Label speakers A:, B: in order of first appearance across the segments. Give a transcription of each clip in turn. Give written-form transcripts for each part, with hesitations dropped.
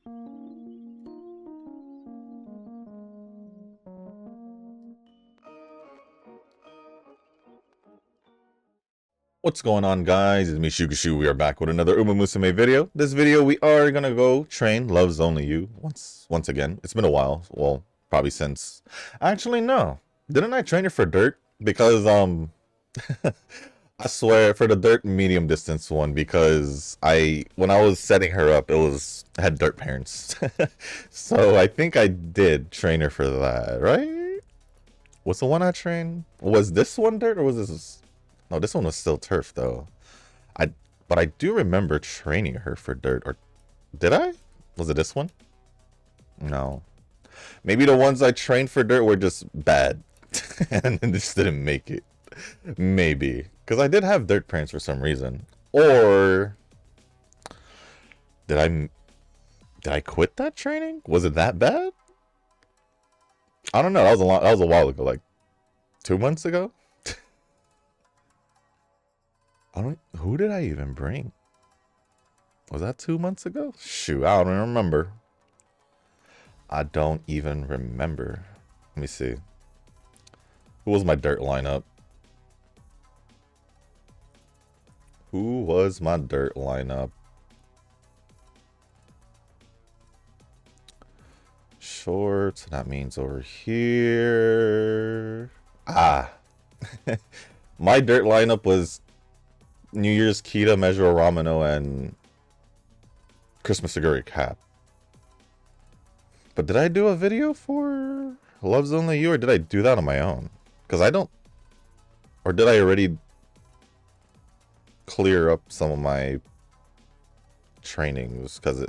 A: What's going on, guys? It's me, Shugashu. We are back with another Musume video. This video, we are gonna go train Loves Only You once again. It's been a while. Well, probably since. Actually, no. Didn't I train her for dirt? Because I swear for the dirt medium distance one, because when I was setting her up, I had dirt parents. So I think I did train her for that, right? What's the one I trained? Was this one dirt or was this? No, this one was still turf though. But I do remember training her for dirt. Or did I? Was it this one? No. Maybe the ones I trained for dirt were just bad. And just didn't make it. Maybe. Because I did have dirt parents for some reason. Or did I quit that training? Was it that bad? I don't know. That was a while ago, like 2 months ago. Who did I even bring? Was that 2 months ago? Shoot, I don't even remember. I don't even remember. Let me see. Who was my dirt lineup? Who was my dirt lineup? Short, that means over here. Ah. My dirt lineup was New Year's Kita, Measure Ramino, and Christmas Aguri Cap. But did I do a video for Loves Only You, or did I do that on my own? Because I don't... Or did I already clear up some of my trainings? Because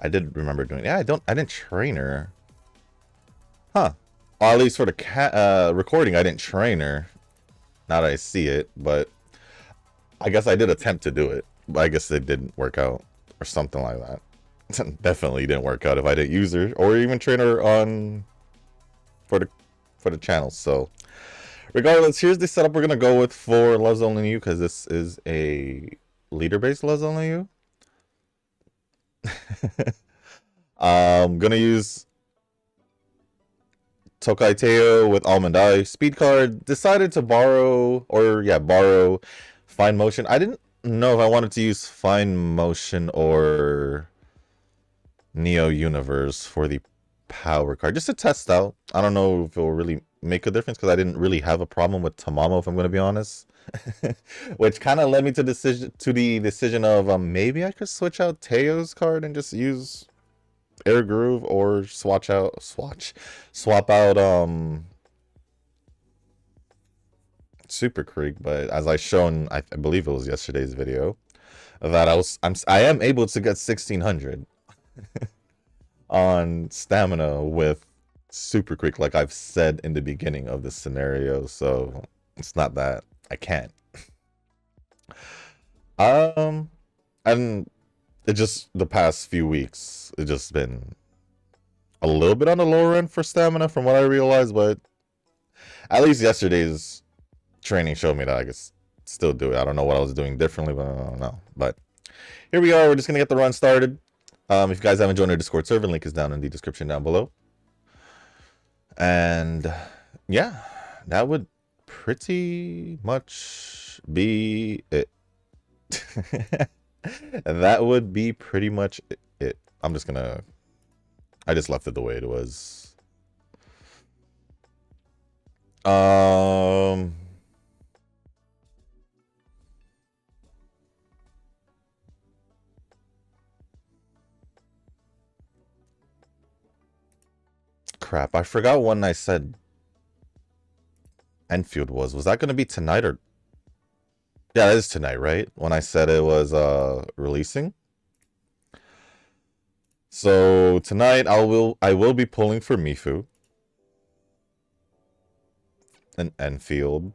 A: I did remember doing... Yeah, I didn't train her. Huh. Well, at least for the recording, I didn't train her. Now that I see it, but... I guess I did attempt to do it, but I guess it didn't work out or something like that. Definitely didn't work out if I didn't use her or even train her on for the channel. So regardless, here's the setup we're gonna go with for Loves Only You, because this is a leader-based Loves Only You. I'm gonna use Tokai Teo with Almond Eye. Speed card. Decided to borrow Fine Motion. I didn't know if I wanted to use Fine Motion or Neo Universe for the power card, just to test out. I don't know if it will really make a difference, because I didn't really have a problem with Tamamo, if I'm going to be honest. Which kind of led me to the decision of maybe I could switch out Teo's card and just use Air Groove, or swap out Super Creek. But as I shown, I believe it was yesterday's video, that I am able to get 1600 on stamina with Super Creek, like I've said in the beginning of this scenario. So it's not that I can't. And it just, the past few weeks, it just been a little bit on the lower end for stamina from what I realized, but at least yesterday's training showed me that I could still do it. I don't know what I was doing differently, but I don't know. But here we are. We're just gonna get the run started. If you guys haven't joined our Discord server, link is down in the description down below. And yeah, that would pretty much be it. That would be pretty much it. I just left it the way it was. Crap, I forgot when I said Enfield was. Was that going to be tonight or... Yeah, it is tonight, right? When I said it was releasing. So tonight I will be pulling for Mifu and Enfield.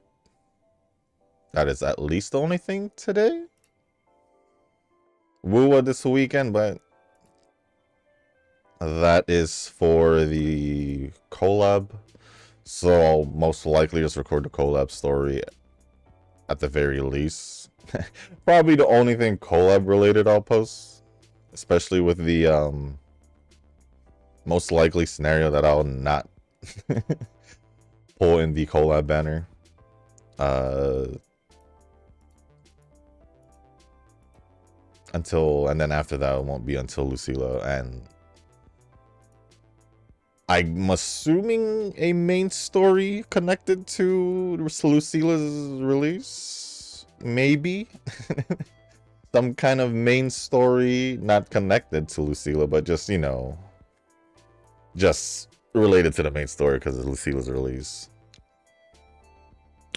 A: That is at least the only thing today. Wuwa this weekend, but that is for the collab. So I'll most likely just record the collab story at the very least. Probably the only thing collab related I'll post, especially with the most likely scenario that I'll not pull in the collab banner. And then after that, it won't be until Lucilla, and I'm assuming a main story connected to Lucilla's release, maybe. Some kind of main story, not connected to Lucilla, but just, you know, just related to the main story because of Lucilla's release.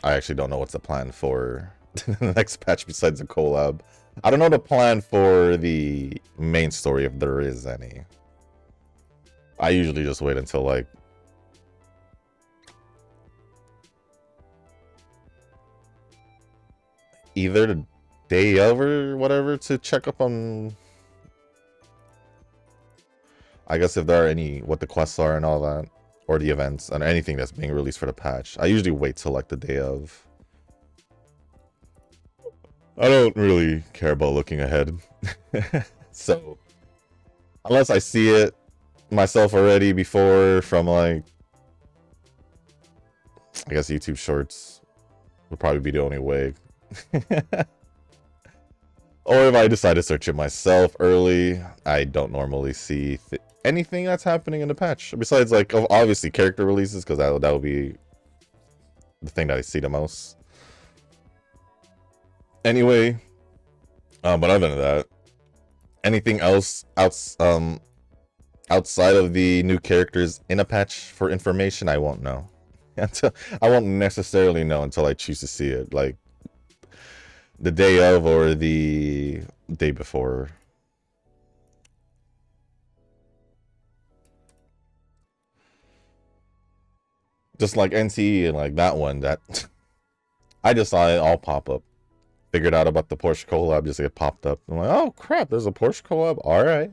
A: I actually don't know what's the plan for the next patch besides the collab. I don't know the plan for the main story, if there is any. I usually just wait until, like, either the day of or whatever to check up on, I guess, if there are any, what the quests are and all that, or the events and anything that's being released for the patch. I usually wait till, like, the day of. I don't really care about looking ahead. So, unless I see it myself already before from, like, I guess YouTube Shorts would probably be the only way. Or if I decide to search it myself early, I don't normally see anything that's happening in the patch. Besides, like, obviously character releases, because that would be the thing that I see the most. Anyway, but other than that, anything else outside of the new characters in a patch for information, I won't know. I won't necessarily know until I choose to see it, like the day of or the day before. Just like NCE and like that one, that I just saw it all pop up. Figured out about the Porsche collab, just get popped up. I'm like, oh crap, there's a Porsche collab. All right.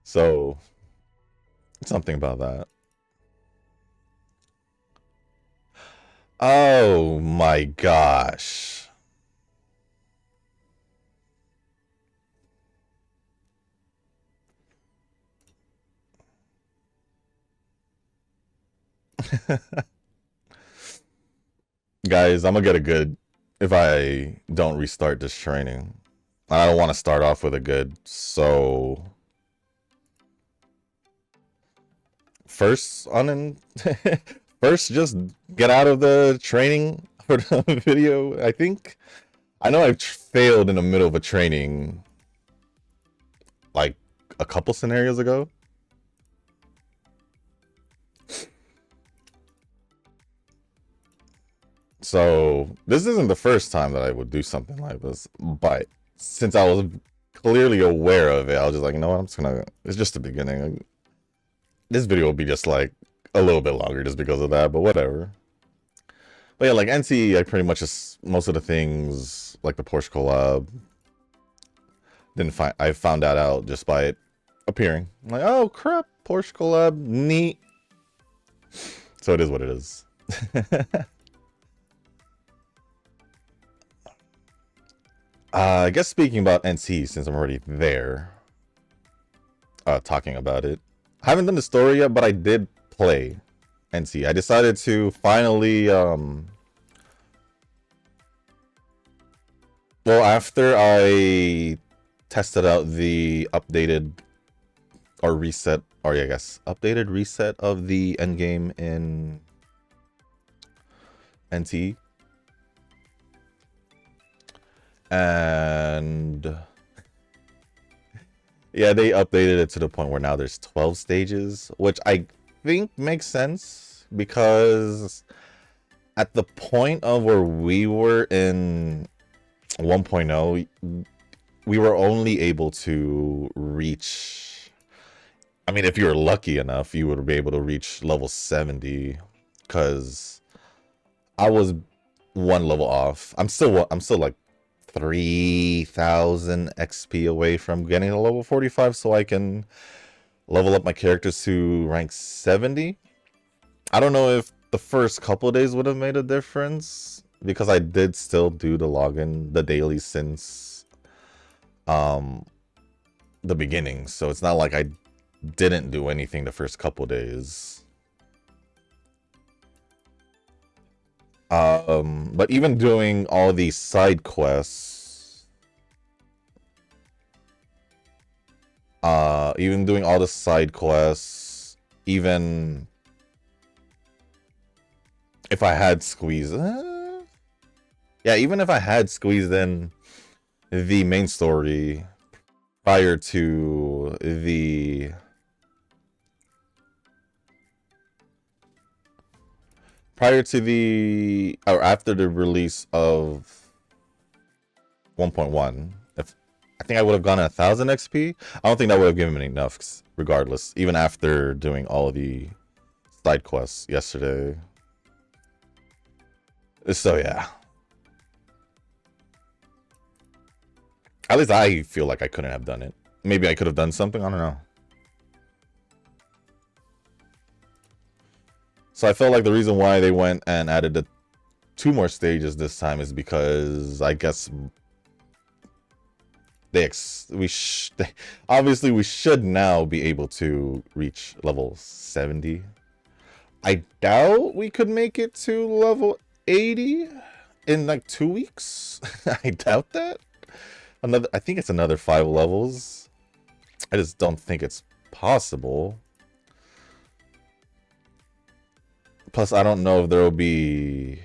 A: So, something about that. Oh my gosh. Guys, I'm gonna get a good if I don't restart this training. I don't want to start off with a good, so first first just get out of the training for the video. I know I've failed in the middle of a training like a couple scenarios ago. So this isn't the first time that I would do something like this, but since I was clearly aware of it, I was just like, you know what, it's just the beginning. This video will be just like a little bit longer just because of that, but whatever. But yeah, like NC, I pretty much just, most of the things, like the Porsche collab, I found that out just by it appearing. I'm like, oh crap, Porsche collab, neat. So it is what it is. I guess speaking about NC, since I'm already there, talking about it. I haven't done the story yet, but I did play NC. I decided to finally, well, after I tested out the updated or reset, or yeah, I guess updated reset of the endgame in NC. And yeah, they updated it to the point where now there's 12 stages, which I think makes sense because at the point of where we were in 1.0, we were only able to reach, I mean, if you were lucky enough, you would be able to reach level 70 because I was one level off. I'm still like 3,000 XP away from getting to level 45 so I can level up my characters to rank 70. I don't know if the first couple of days would have made a difference because I did still do the login, the daily since the beginning, so it's not like I didn't do anything the first couple days. But even doing all these side quests, even doing all the side quests, even if I had squeezed, yeah, even if I had squeezed in the main story prior to the or after the release of 1.1, if I think I would have gone 1,000 XP. I don't think that would have given me enough, regardless, even after doing all of the side quests yesterday. So yeah, at least I feel like I couldn't have done it. Maybe I could have done something, I don't know. So I felt like the reason why they went and added the 2 more stages this time is because I guess obviously we should now be able to reach level 70. I doubt we could make it to level 80 in like 2 weeks. I doubt that. I think it's another 5 levels. I just don't think it's possible. Plus, I don't know if there will be...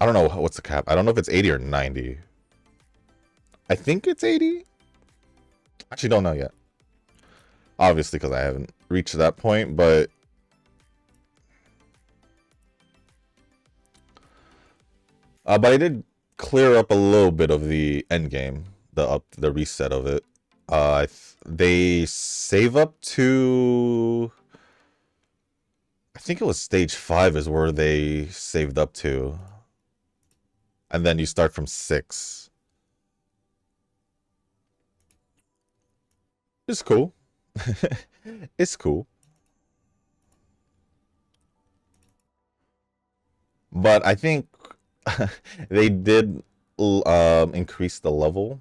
A: I don't know what's the cap. I don't know if it's 80 or 90. I think it's 80. Actually, don't know yet. Obviously, because I haven't reached that point, but... but I did clear up a little bit of the end game, the reset of it. They save up to... I think it was stage 5 is where they saved up to. And then you start from 6. It's cool. It's cool. But I think they did increase the level.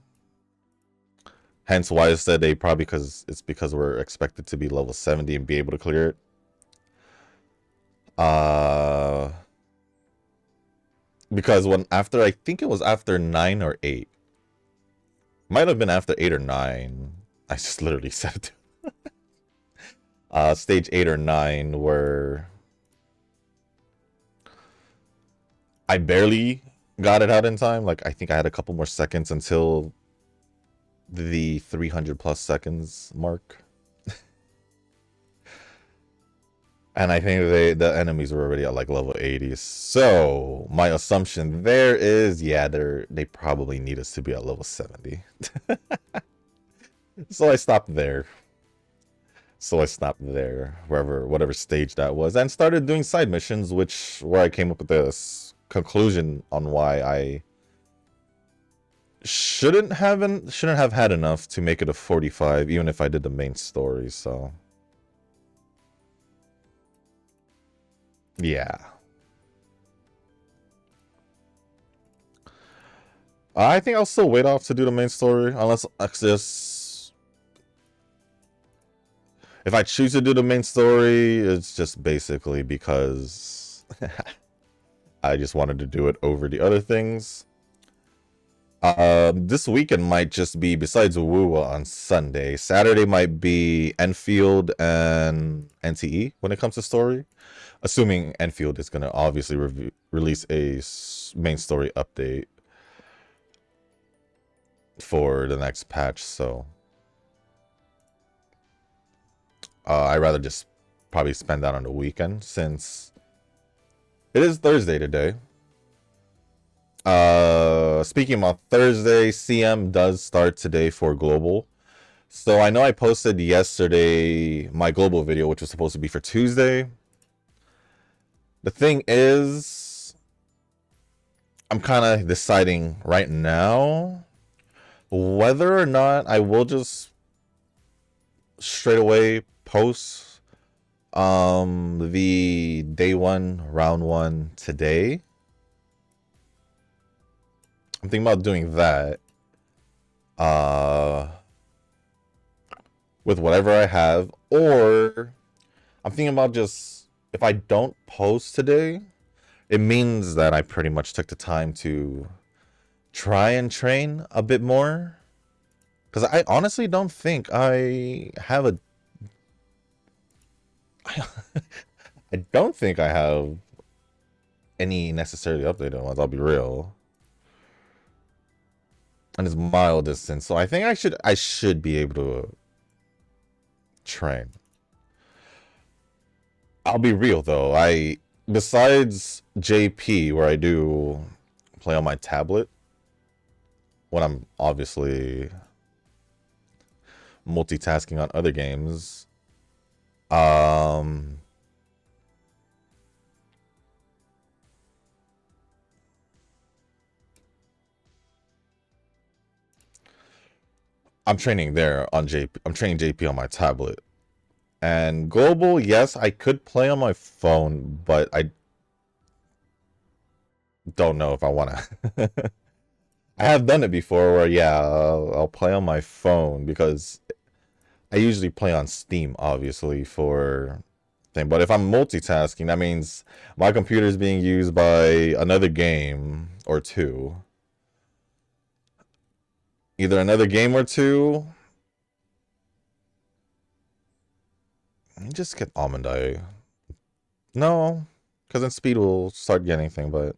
A: Hence why I said they probably it's because we're expected to be level 70 and be able to clear it. Because I think it was after 9 or 8. Might have been after 8 or 9. I just literally said it. Stage 8 or 9 where I barely got it out in time. Like, I think I had a couple more seconds until the 300 plus seconds mark. And I think the enemies were already at like level 80. So my assumption there is, yeah, they probably need us to be at level 70. So I stopped there. Whatever stage that was, and started doing side missions, where I came up with this conclusion on why I shouldn't have had enough to make it a 45, even if I did the main story. So yeah, I think I'll still wait off to do the main story, unless if I choose to do the main story, it's just basically because I just wanted to do it over the other things. This weekend might just be, besides Wuwa on Sunday, Saturday might be Enfield and NTE when it comes to story. Assuming Enfield is going to obviously release a main story update for the next patch, so I'd rather just probably spend that on the weekend, since it is Thursday today. Speaking about Thursday, CM does start today for Global. So I know I posted yesterday my Global video, which was supposed to be for Tuesday. The thing is, I'm kind of deciding right now whether or not I will just straight away post the day 1 round 1 today, I'm thinking about doing that. With whatever I have, or I'm thinking about just, if I don't post today, it means that I pretty much took the time to try and train a bit more. Because I honestly don't think I have a... I don't think I have any necessarily updated ones, I'll be real. And it's mile distance, so I think I should be able to train. I'll be real though, besides JP, where I do play on my tablet when I'm obviously multitasking on other games, I'm training there on JP. I'm training JP on my tablet. And global, yes, I could play on my phone, but I don't know if I want to. I have done it before where, yeah, I'll play on my phone because I usually play on Steam, obviously, for thing. But if I'm multitasking, that means my computer is being used by another game or two. Either another game or two. Let me just get Almond Eye. No, because then Speed will start getting anything, but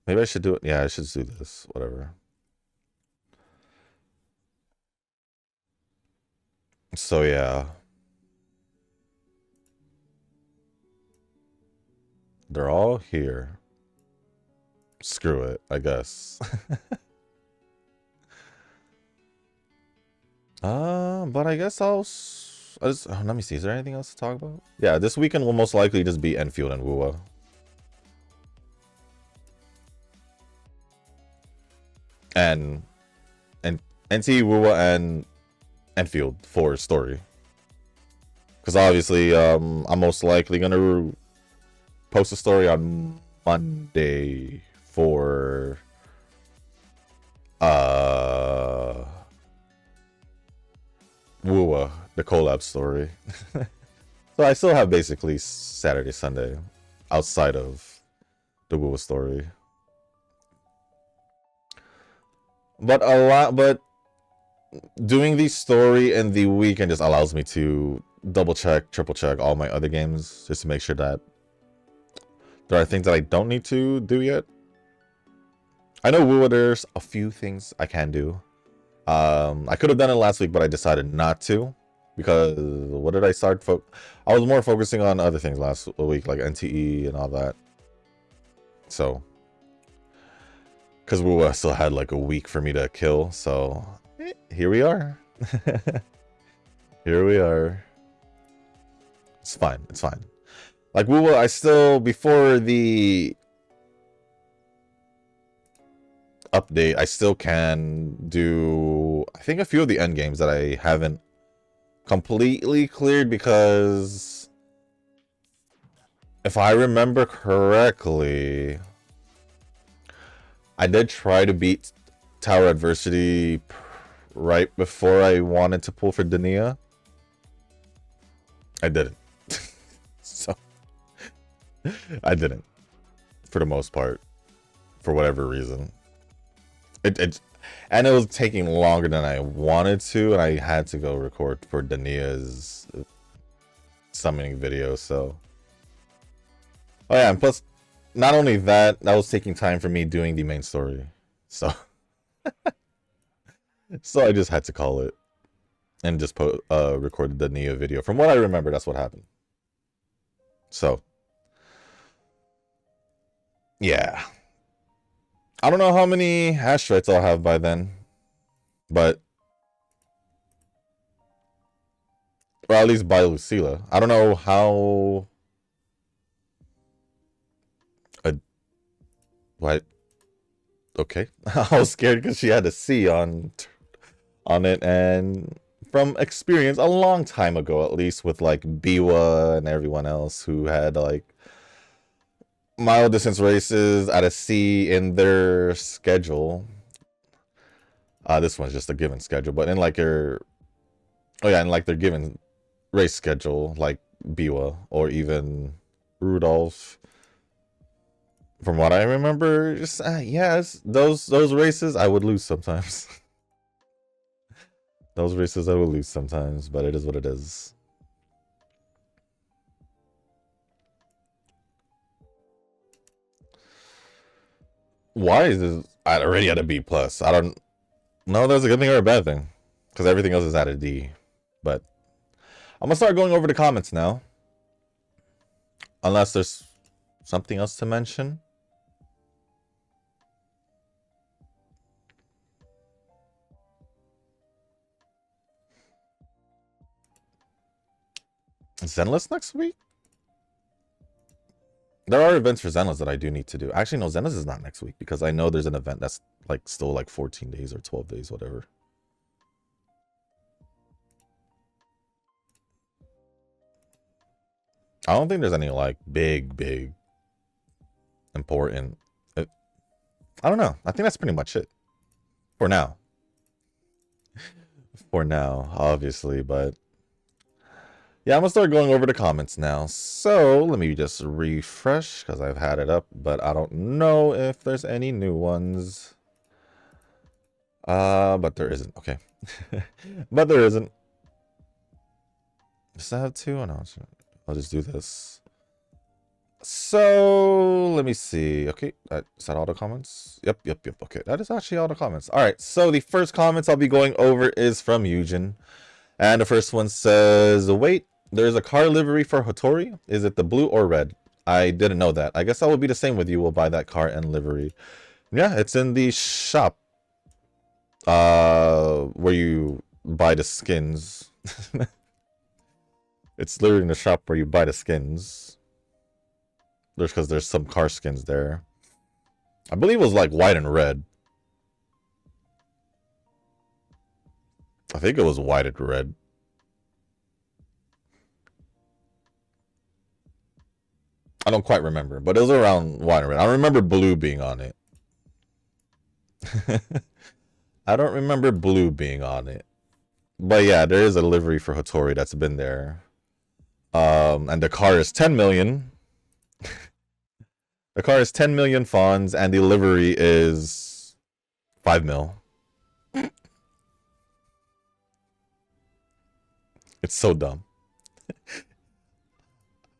A: maybe I should do it. Yeah, I should do this. Whatever. So, yeah. They're all here. Screw it, I guess. But I guess let me see. Is there anything else to talk about? Yeah, this weekend will most likely just be Enfield and Wua. And NT, Wua, and Enfield for story. Because obviously, I'm most likely gonna post a story on Monday for Wua, the collab story. So I still have basically Saturday, Sunday outside of the Wua story. But doing the story and the weekend just allows me to double check, triple check all my other games just to make sure that there are things that I don't need to do yet. I know Wua, there's a few things I can do. I could have done it last week, but I decided not to because what did I start? I was more focusing on other things last week, like NTE and all that. So, because Wua still had like a week for me to kill, so here we are. Here we are. It's fine. It's fine. Like Wua, I still, before the update, I still can do, I think, a few of the end games that I haven't completely cleared because if I remember correctly, I did try to beat Tower Adversity right before I wanted to pull for Dania. I didn't. So I didn't, for the most part, for whatever reason. And it was taking longer than I wanted to, and I had to go record for Dania's summoning video, so. Oh yeah, and plus, not only that, that was taking time for me doing the main story. So. So I just had to call it. And just record the Dania video. From what I remember, that's what happened. So. Yeah. I don't know how many asteroids I'll have by then, but, or at least by Lucilla. I don't know how. What? Okay. I was scared because she had a C on it, and from experience, a long time ago, at least, with like Biwa and everyone else who had like mile distance races at a C in their schedule. This one's just a given schedule, but in like your, oh yeah, in like their given race schedule, like Biwa or even Rudolph. From what I remember, just yes, those races I would lose sometimes. Those races I would lose sometimes, but it is what it is. Why is this already at a B plus? I don't know. That's a good thing or a bad thing, because everything else is at a D. But I'm gonna start going over the comments now, unless there's something else to mention. Zenless next week? There are events for Zenless that I do need to do. Actually, no, Zenless is not next week because I know there's an event that's like still like 14 days or 12 days, whatever. I don't think there's any like big important. I don't know. I think that's pretty much it for now. For now, obviously, but yeah, I'm gonna start going over the comments now. So let me just refresh because I've had it up, but I don't know if there's any new ones. But there isn't. Okay, but there isn't. Does that have two? Oh, no, I'll just do this. So let me see. Okay, is that all the comments? Yep. Okay, that is actually all the comments. All right, so the first comments I'll be going over is from Eugen, and the first one says, "Wait, there's a car livery for Hattori. Is it the blue or red? I didn't know that. I guess I will be the same with you. We'll buy that car and livery. Yeah, it's in the shop. Where you buy the skins." It's literally in the shop where you buy the skins. Because there's some car skins there. I believe it was like white and red. I think it was white and red. I don't quite remember, but it was around white and red. I remember blue being on it. I don't remember blue being on it. But yeah, there is a livery for Hattori that's been there. And the car is 10 million. The car is 10 million fawns, and the livery is 5 mil. It's so dumb.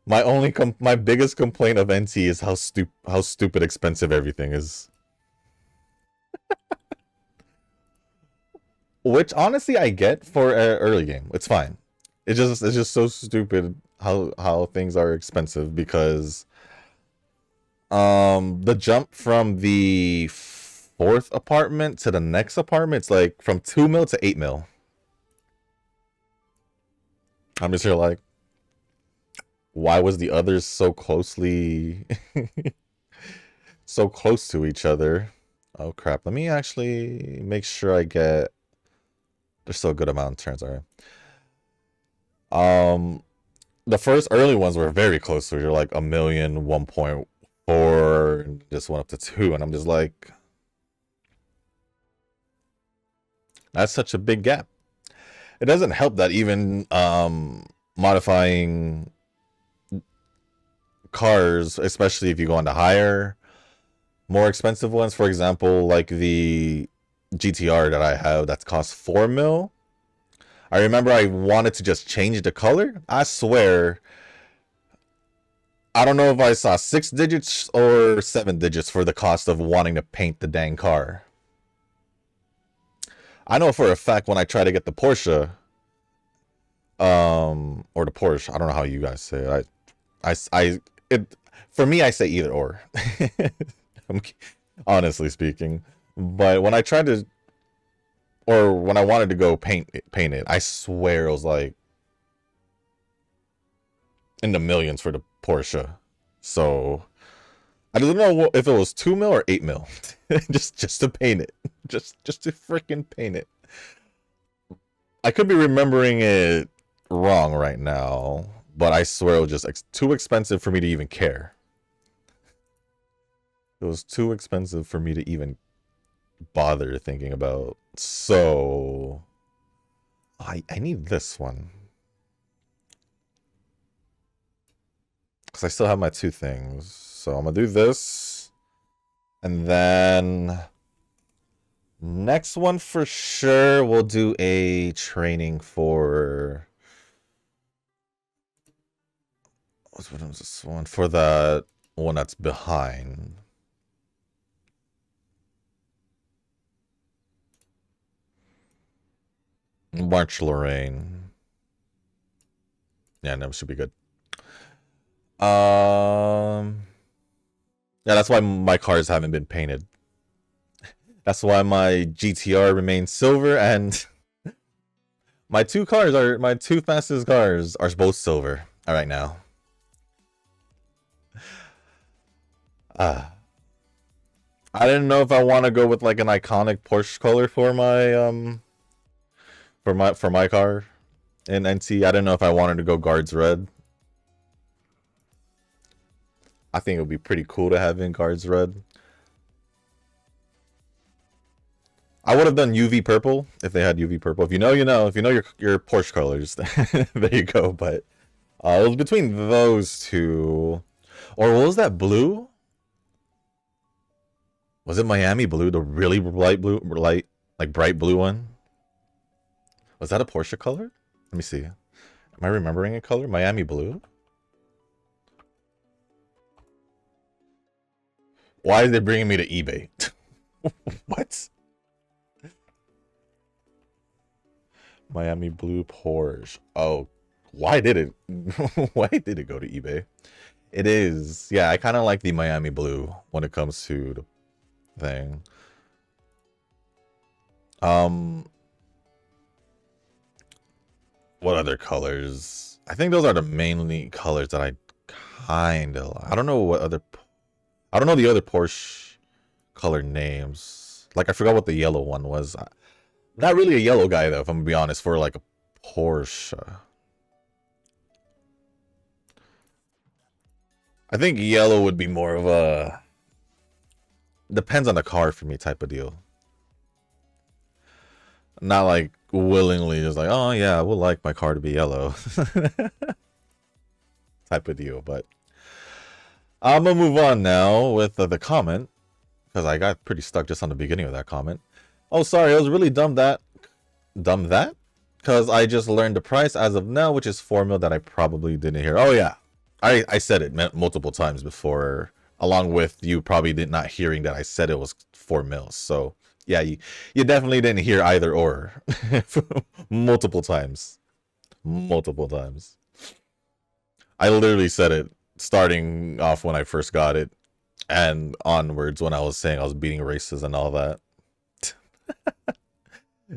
A: My biggest complaint of NT is how stupid expensive everything is. Which honestly I get for an early game. It's fine. It's just so stupid how things are expensive because the jump from the fourth apartment to the next apartment, it's like from 2 mil to 8 mil. I'm just here like, why was the others so closely so close to each other? Oh crap, let me actually make sure I get, there's still a good amount of turns. All right. The first early ones were very close to each other, like 1 million, 1.4, and just went up to 2, and I'm just like, that's such a big gap. It doesn't help that even modifying cars, especially if you go on the higher, more expensive ones, for example, like the GTR that I have that's cost 4 mil. I remember I wanted to just change the color. I swear, I don't know if I saw 6 digits or 7 digits for the cost of wanting to paint the dang car. I know for a fact when I try to get the Porsche, or the Porsche, I don't know how you guys say it. For me, I say either or. Honestly speaking, but when I tried to, or when I wanted to go paint it, I swear it was like in the millions for the Porsche. So I don't know if it was 2 mil or 8 mil, just to paint it, just to freaking paint it. I could be remembering it wrong right now, but I swear it was just too expensive for me to even care. It was too expensive for me to even bother thinking about. So I need this one. Because I still have my two things. So I'm going to do this. And then next one for sure, we'll do a training for... What was this one? For the one that's behind. March Lorraine. Yeah, no, should be good. Yeah, that's why my cars haven't been painted. That's why my GTR remains silver, and my two fastest cars are both silver right now. I didn't know if I want to go with like an iconic Porsche color for my car in NT. I didn't know if I wanted to go guards red. I think it would be pretty cool to have in guards red. I would have done UV purple if they had UV purple. If you know, you know. If you know your Porsche colors, there you go. But it was between those two. Or what was that blue? Was it Miami blue? The really light blue, like bright blue one? Was that a Porsche color? Let me see. Am I remembering a color? Miami blue? Why is it bringing me to eBay? What? Miami blue Porsche. Oh, why did it? Why did it go to eBay? It is. Yeah, I kind of like the Miami blue when it comes to the thing. What other colors? I think those are the mainly colors that I kind of. I don't know what other. I don't know the other Porsche color names. Like I forgot what the yellow one was. Not really a yellow guy though, if I'm gonna be honest. For like a Porsche, I think yellow would be more of a depends on the car for me type of deal. Not like willingly just like, oh yeah, I would like my car to be yellow type of deal. But I'm gonna move on now with the comment because I got pretty stuck just on the beginning of that comment. Oh, sorry, I was really dumb that because I just learned the price as of now, which is 4 mil that I probably didn't hear. Oh yeah, I said it multiple times before, along with you probably not hearing that I said it was 4 mils. So yeah, you definitely didn't hear either or multiple times. Multiple times. I literally said it starting off when I first got it and onwards when I was saying I was beating races and all that.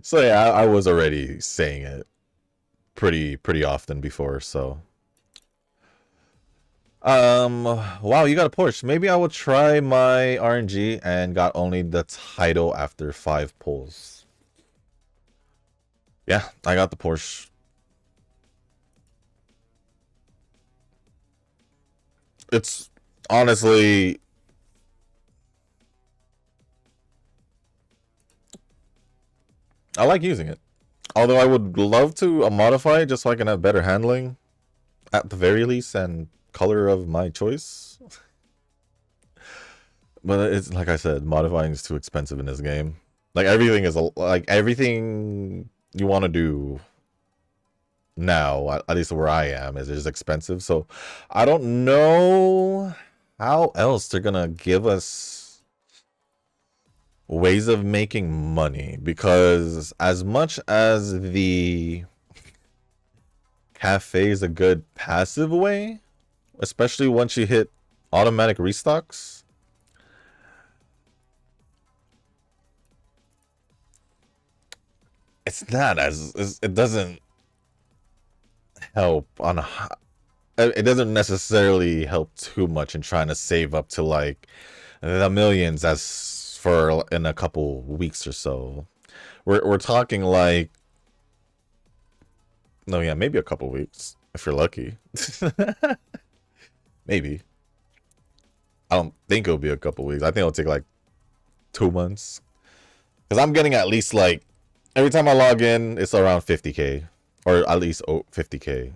A: So yeah, I was already saying it pretty often before, so wow, you got a Porsche. Maybe I will try my RNG and got only the title after 5 pulls. Yeah, I got the Porsche. It's honestly I like using it. Although I would love to modify it just so I can have better handling at the very least and color of my choice. But it's like I said, modifying is too expensive in this game. Like everything you want to do now, at least where I am, is just expensive. So I don't know how else they're gonna give us ways of making money, because as much as the cafe is a good passive way, especially once you hit automatic restocks, it's not as it doesn't help on it doesn't necessarily help too much in trying to save up to like the millions as for in a couple weeks or so. We're talking like, no, yeah, maybe a couple weeks if you're lucky. Maybe. I don't think it'll be a couple weeks. I think it'll take like 2 months. Because I'm getting at least like, every time I log in, it's around 50k. Or at least 50k.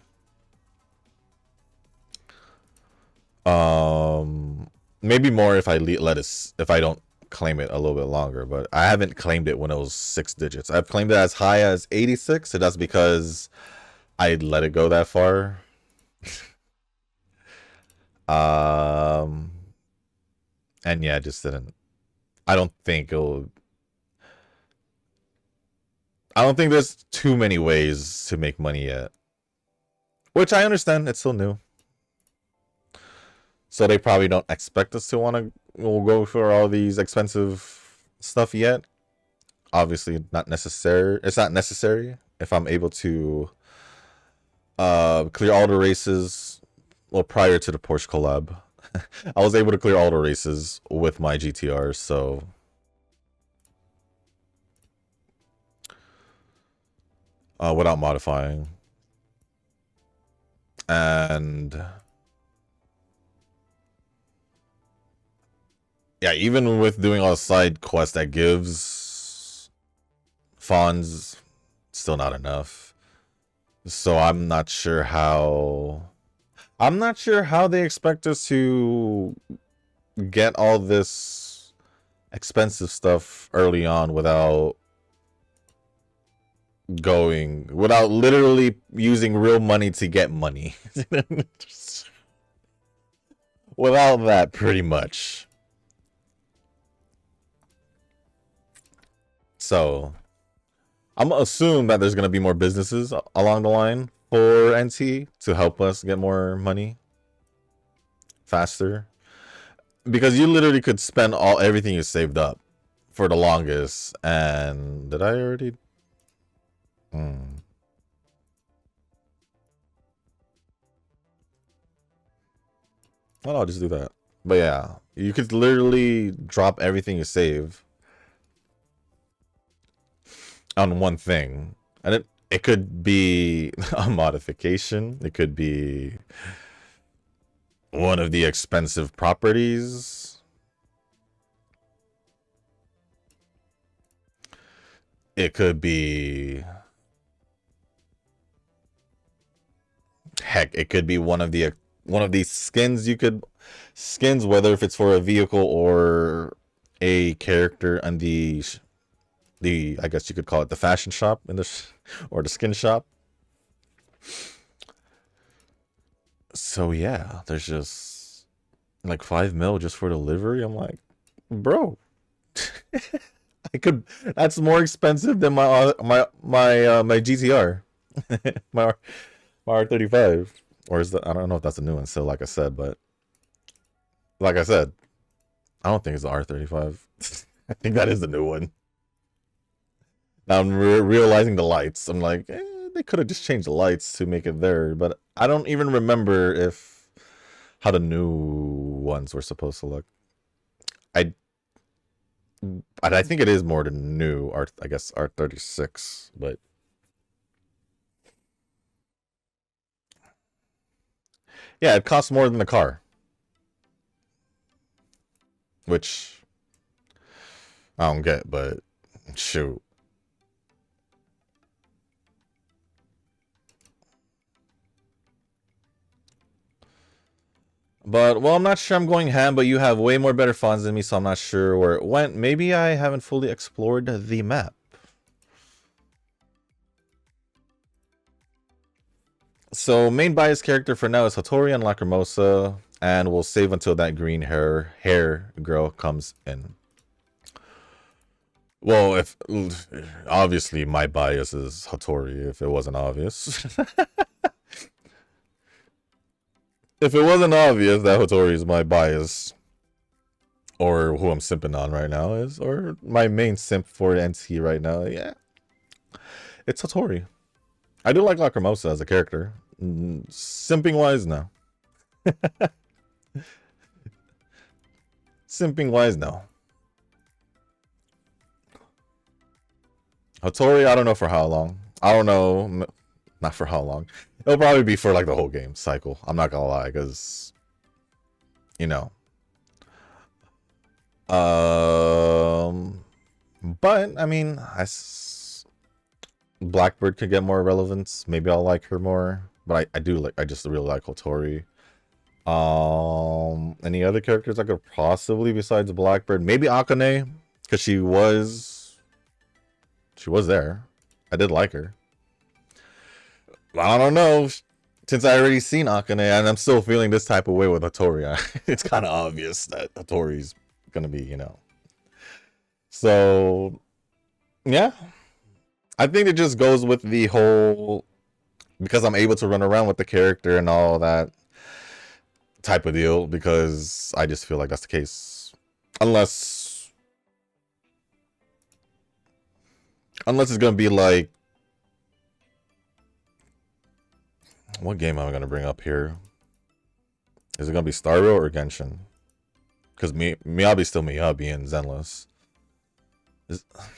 A: Maybe more if I let it, if I don't claim it a little bit longer, but I haven't claimed it when it was 6 digits. I've claimed it as high as 86, so that's because I let it go that far. And yeah, I just didn't. I don't think there's too many ways to make money yet. Which I understand, it's still new. So they probably don't expect us to want to go for all these expensive stuff yet. Obviously, not necessary. It's not necessary if I'm able to clear all the races. Well, prior to the Porsche collab, I was able to clear all the races with my GTR. So without modifying, and yeah, even with doing all the side quests that gives funds, still not enough. So I'm not sure how they expect us to get all this expensive stuff early on without literally using real money to get money. Without that, pretty much. So I'm gonna assume that there's gonna be more businesses along the line for NT to help us get more money faster, because you literally could spend everything you saved up for the longest. And did I already? Well, I'll just do that. But yeah, you could literally drop everything you save on one thing, and it could be a modification. It could be one of the expensive properties. It could be, heck, it could be one of these skins whether if it's for a vehicle or a character and the I guess you could call it the fashion shop or the skin shop. So yeah, there's just like 5 mil just for delivery. I'm like, bro, that's more expensive than my GTR, my R35, or is that, I don't know if that's a new one. So like I said, I don't think it's the R35. I think that is the new one. Now I'm realizing the lights. I'm like, they could have just changed the lights to make it there, but I don't even remember how the new ones were supposed to look. I think it is more than new I guess R36, but yeah, it costs more than the car, which I don't get, but shoot. But, well, I'm not sure I'm going ham, but you have way more better funds than me, so I'm not sure where it went. Maybe I haven't fully explored the map. So, main bias character for now is Hattori and Lacrimosa, and we'll save until that green hair girl comes in. Well, obviously my bias is Hattori, if it wasn't obvious. If it wasn't obvious that Hattori is my bias, or who I'm simping on right now or my main simp for NT right now, yeah, it's Hattori. I do like Lacrimosa as a character. Simping wise, no. Simping wise, no. Hattori, I don't know for how long. I don't know, not for how long. It'll probably be for like the whole game cycle. I'm not gonna lie, because, you know, But I mean, Blackbird could get more relevance. Maybe I'll like her more. But I just really like Hotori. Any other characters I could possibly besides Blackbird? Maybe Akane, because she was there. I did like her. I don't know. Since I already seen Akane, and I'm still feeling this type of way with Hattori, it's kind of obvious that Hattori's gonna be, you know. So, yeah. I think it just goes with the whole, because I'm able to run around with the character and all that type of deal, because I just feel like that's the case. Unless it's gonna be like, what game am I gonna bring up here? Is it gonna be Star Rail or Genshin? Because Miyabi's still Miyabi and Zenless.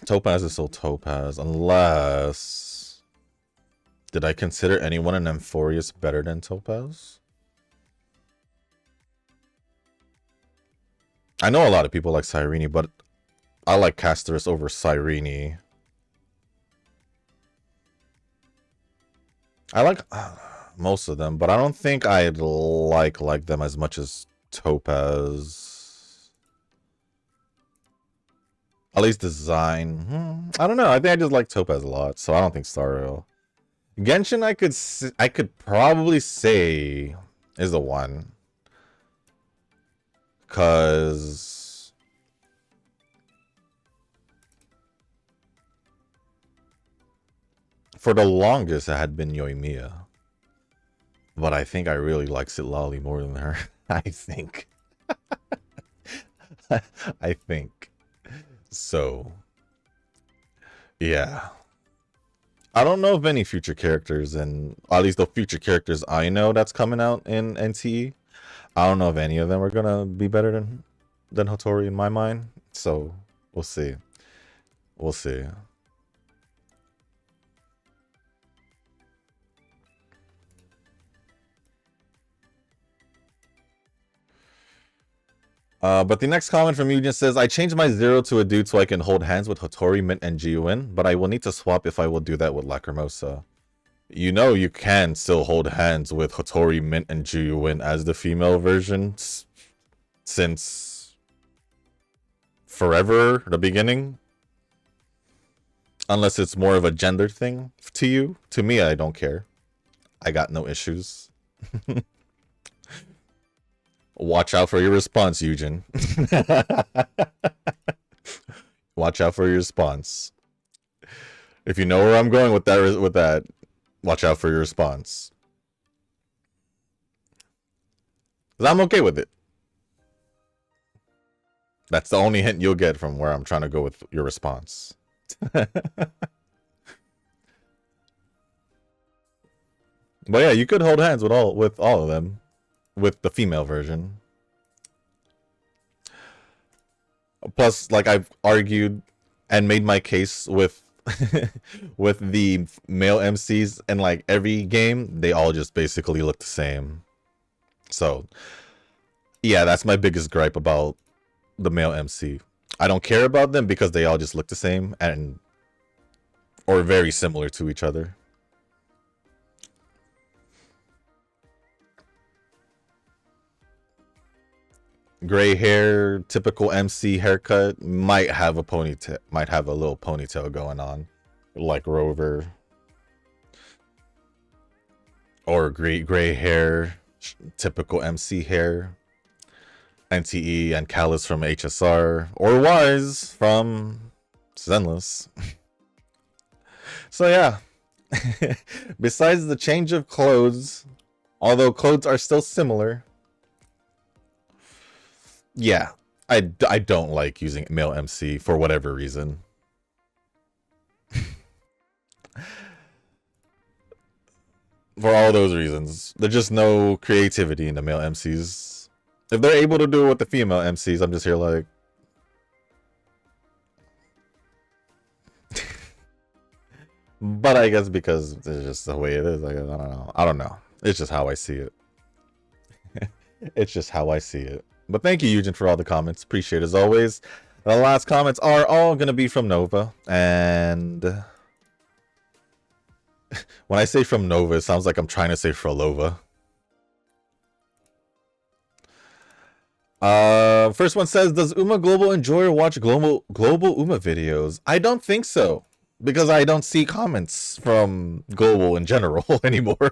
A: Topaz is still Topaz, unless... Did I consider anyone in Amphorius better than Topaz? I know a lot of people like Cyrene, but I like Casterus over Cyrene. I like most of them, but I don't think I'd like them as much as Topaz. At least design. I don't know. I think I just like Topaz a lot, so I don't think Star Rail. Genshin, I could probably say is the one, cause for the longest it had been Yoimiya, but I think I really like Citlali more than her. I think. I think. So, yeah. I don't know of any future characters, and at least the future characters I know that's coming out in NTE. I don't know if any of them are gonna be better than Hattori in my mind. So we'll see. We'll see. But the next comment from Eugen says, I changed my 0 to a dude so I can hold hands with Hattori, Mint, and Jiuin, but I will need to swap if I will do that with Lacrimosa. You know you can still hold hands with Hattori, Mint, and Jiuin as the female version since forever, the beginning. Unless it's more of a gender thing to you. To me, I don't care. I got no issues. Watch out for your response, Eugen. Watch out for your response. If you know where I'm going with that, watch out for your response. 'Cause I'm okay with it. That's the only hint you'll get from where I'm trying to go with your response. But yeah, you could hold hands with all of them. With the female version. Plus, like, I've argued and made my case with with the male MCs in like every game, they all just basically look the same. So yeah, that's my biggest gripe about the male MC. I don't care about them because they all just look the same and or very similar to each other. Gray hair, typical MC haircut, might have a ponytail, might have a little ponytail going on, like Rover. Or gray hair, typical MC hair. NTE and Callus from HSR, or Wise from Zenless. So yeah, besides the change of clothes, although clothes are still similar, yeah, I don't like using male MC for whatever reason. For all those reasons. There's just no creativity in the male MCs. If they're able to do it with the female MCs, I'm just here like... But I guess because it's just the way it is, I don't know. It's just how I see it. It's just how I see it. But thank you, Eugen, for all the comments. Appreciate it as always. The last comments are all going to be from Nova. And when I say from Nova, it sounds like I'm trying to say Frolova. First one says, does Uma Global enjoy or watch global Uma videos? I don't think so, because I don't see comments from Global in general anymore.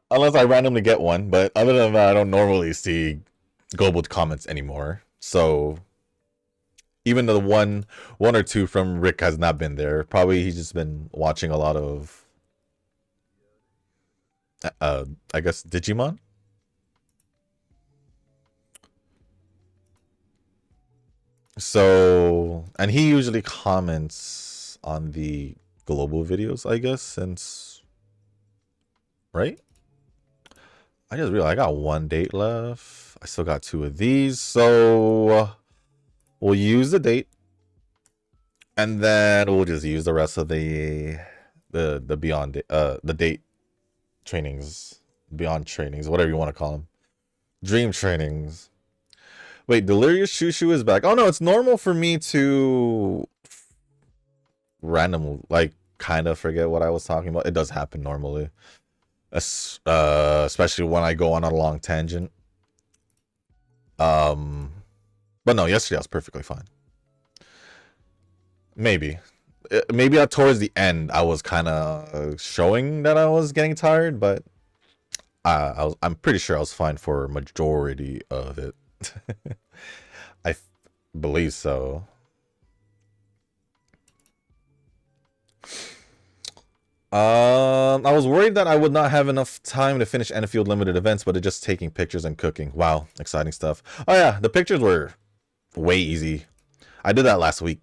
A: Unless I randomly get one, but other than that, I don't normally see Global comments anymore. So even the one or two from Rick has not been there. Probably he's just been watching a lot of I guess Digimon. So, and he usually comments on the Global videos, I guess, since, right? I just realized I got one date left. I still got two of these, so we'll use the date, and then we'll just use the rest of the beyond the date trainings, beyond trainings, whatever you want to call them, dream trainings. Wait, Delirious Shushu is back. Oh no, it's normal for me to random, like, kind of forget what I was talking about. It does happen normally, especially when I go on a long tangent. But no, yesterday I was perfectly fine. Maybe towards the end I was kind of showing that I was getting tired, but I'm pretty sure I was fine for majority of it. I believe so. I was worried that I would not have enough time to finish Enfield limited events, but it's just taking pictures and cooking. Wow, exciting stuff. Oh yeah, the pictures were way easy. I did that last week,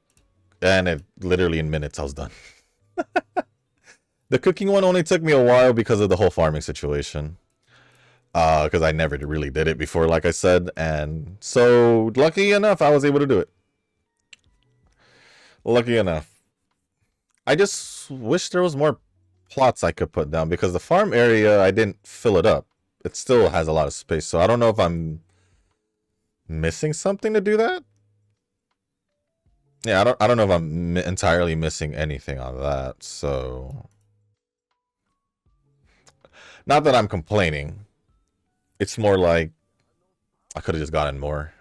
A: and it literally in minutes I was done. The cooking one only took me a while because of the whole farming situation. Because I never really did it before, like I said, and so lucky enough I was able to do it. Lucky enough. I just wish there was more plots I could put down, because the farm area, I didn't fill it up. It still has a lot of space, so I don't know if I'm missing something to do that. Yeah, I don't know if I'm entirely missing anything on that, so not that I'm complaining. It's more like I could have just gotten more.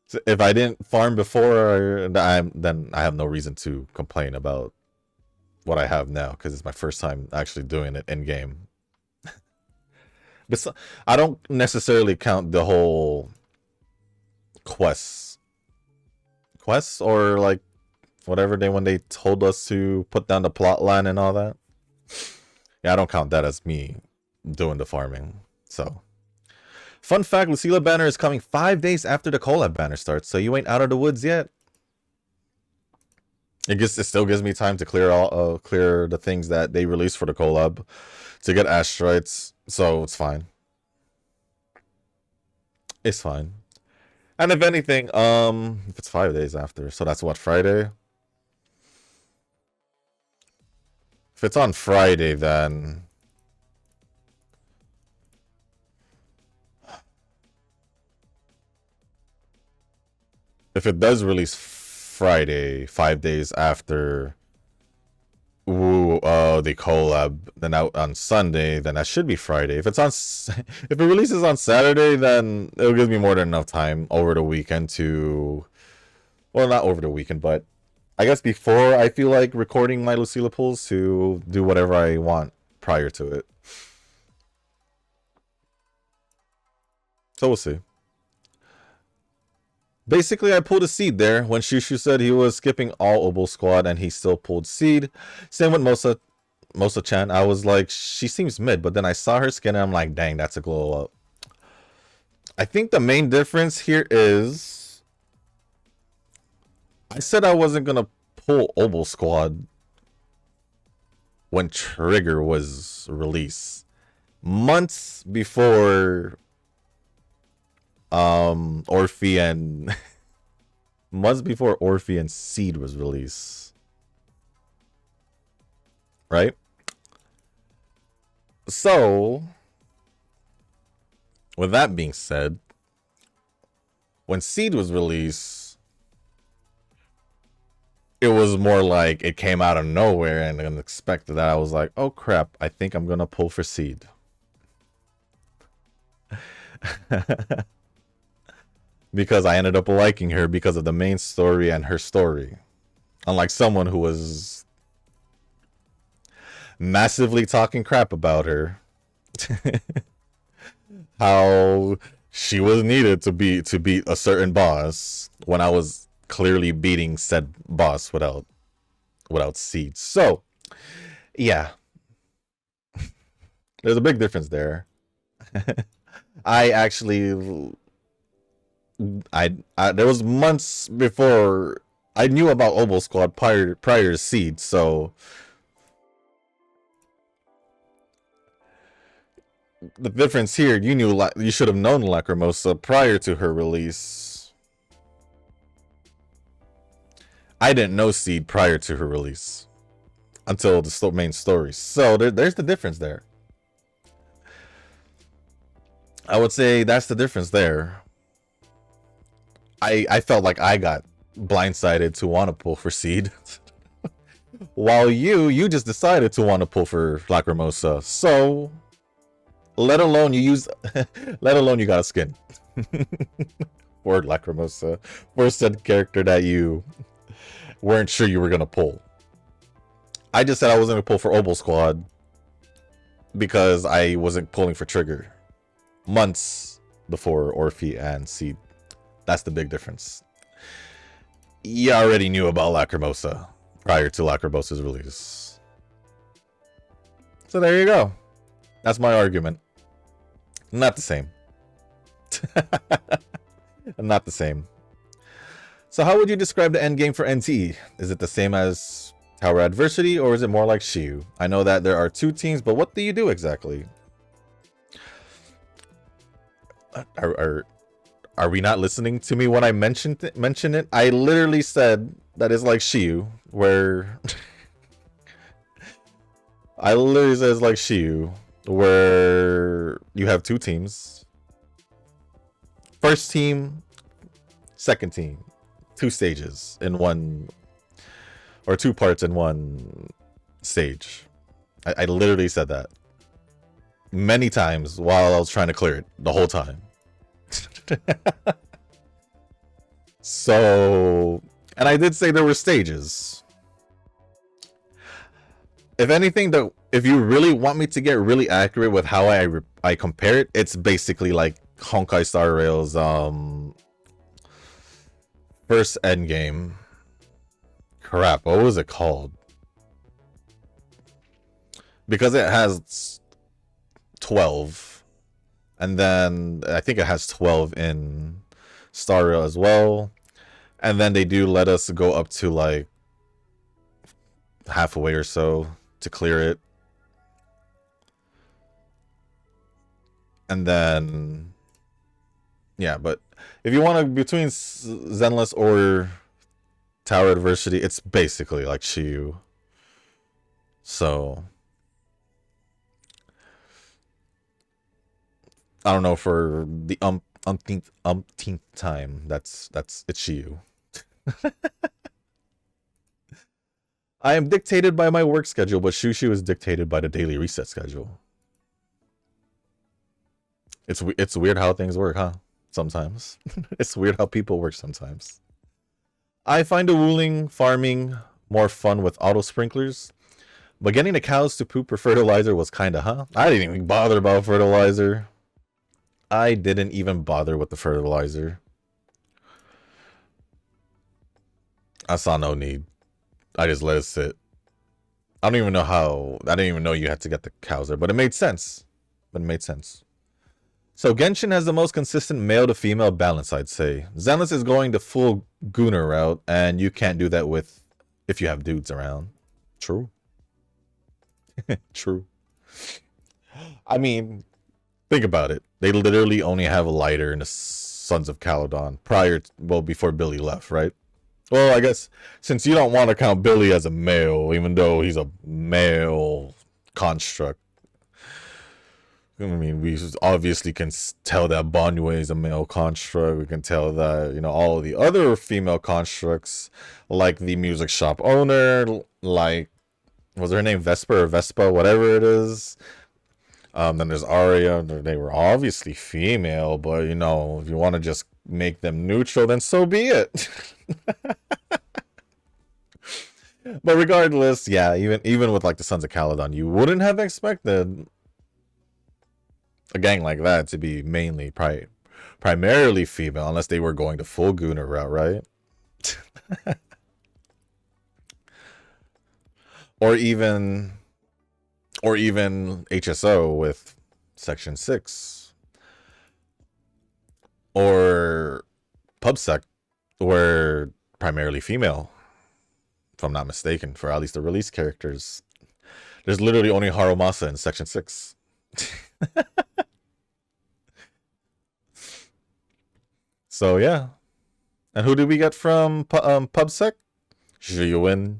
A: So if I didn't farm before, then I have no reason to complain about what I have now, because it's my first time actually doing it in game. But I don't necessarily count the whole quests or like whatever when they told us to put down the plot line and all that. Yeah, I don't count that as me doing the farming. So, fun fact, Lucilla banner is coming 5 days after the collab banner starts, so you ain't out of the woods yet. It still gives me time to clear the things that they released for the collab to get asteroids, so it's fine. It's fine. And if anything, if it's 5 days after, so that's what, Friday? If it's on Friday, then if it does release Friday, 5 days after the collab, then out on Sunday, then that should be Friday. If it releases on Saturday, then it'll give me more than enough time over the weekend to, well, not over the weekend, but I guess before I feel like recording my Lucilla pulls, to do whatever I want prior to it. So we'll see. Basically, I pulled a seed there when Shushu said he was skipping all Obel squad and he still pulled seed. Same with Mosa-chan. I was like, she seems mid, but then I saw her skin and I'm like, dang, that's a glow up. I think the main difference here is I said I wasn't going to pull Obel squad when Trigger was released. Months before Orphe and months before Orphe and Seed was released, right? So with that being said, when Seed was released, it was more like it came out of nowhere and unexpected. That I was like, oh crap, I think I'm gonna pull for Seed. Because I ended up liking her because of the main story and her story. Unlike someone who was massively talking crap about her. How she was needed to beat a certain boss when I was clearly beating said boss without Seed. So yeah. There's a big difference there. I actually there was months before I knew about Oboe Squad prior to Seed, so the difference here, you should have known Lacrimosa prior to her release. I didn't know Seed prior to her release until the main story. So there's the difference there. I would say that's the difference there. I felt like I got blindsided to want to pull for Seed. While you just decided to want to pull for Lacrimosa. So let alone you got a skin for Lacrimosa for said character that you weren't sure you were gonna pull. I just said I wasn't gonna pull for Oboe Squad because I wasn't pulling for Trigger months before Orphe and Seed. That's the big difference. You already knew about Lacrimosa prior to Lacrimosa's release. So there you go. That's my argument. Not the same. Not the same. So how would you describe the end game for NT? Is it the same as Tower Adversity, or is it more like Shiyu? I know that there are two teams, but what do you do exactly? Are we not listening to me when I mention it? I literally said that it's like Shiyu, where I literally said it's like Shiyu, where you have two teams. First team, second team. 2 stages in one, or 2 parts in one stage. I literally said that many times while I was trying to clear it the whole time. So, and I did say there were stages. If anything, though, if you really want me to get really accurate with how I compare it, it's basically like Honkai Star Rail's first endgame. Crap, what was it called? Because it has 12. And then I think it has 12 in Star Rail as well. And then they do let us go up to like halfway or so to clear it. And then yeah, but if you want to between Zenless or Tower Adversity, it's basically like Shiyu. So I don't know, for the umpteenth time, it's Shiyu. I am dictated by my work schedule, but Shushu is dictated by the daily reset schedule. It's weird how things work, huh? Sometimes. It's weird how people work sometimes. I find the wooling farming more fun with auto sprinklers, but getting the cows to poop for fertilizer was kinda, huh? I didn't even bother about fertilizer. I didn't even bother with the fertilizer. I saw no need. I just let it sit. I don't even know how. I didn't even know you had to get the cows there, but it made sense. So Genshin has the most consistent male to female balance, I'd say. Zenless is going the full Gunner route, and you can't do that with if you have dudes around. True. True. I mean, think about it. They literally only have a lighter in the Sons of Caledon before Billy left, right? Well, I guess since you don't want to count Billy as a male, even though he's a male construct, I mean, we obviously can tell that Banyue is a male construct. We can tell that, you know, all the other female constructs, like the music shop owner, like, was her name Vesper or Vespa, whatever it is. Then there's Arya. They were obviously female, but, you know, if you want to just make them neutral, then so be it. But regardless, yeah, even with like the Sons of Caledon, you wouldn't have expected a gang like that to be mainly primarily female, unless they were going the full Gooner route, right? or even HSO with Section 6 or PubSec were primarily female, if I'm not mistaken, for at least the release characters. There's literally only Harumasa in Section 6. So yeah. And who did we get from PubSec? Zhiyuan,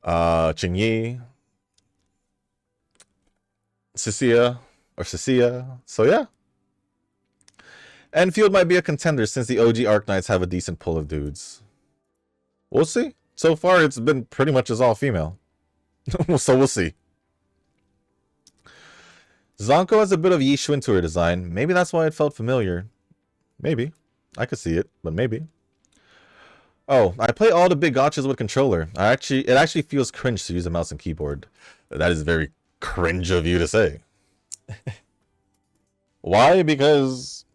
A: Qingyi, Cecilia. So yeah. And Field might be a contender since the OG Arknights have a decent pull of dudes. We'll see. So far, it's been pretty much as all female. So we'll see. Zonko has a bit of Yishuin to her design. Maybe that's why it felt familiar. Maybe. I could see it, but maybe. Oh, I play all the big gotchas with controller. It actually feels cringe to use a mouse and keyboard. That is very cringe of you to say. Why? Because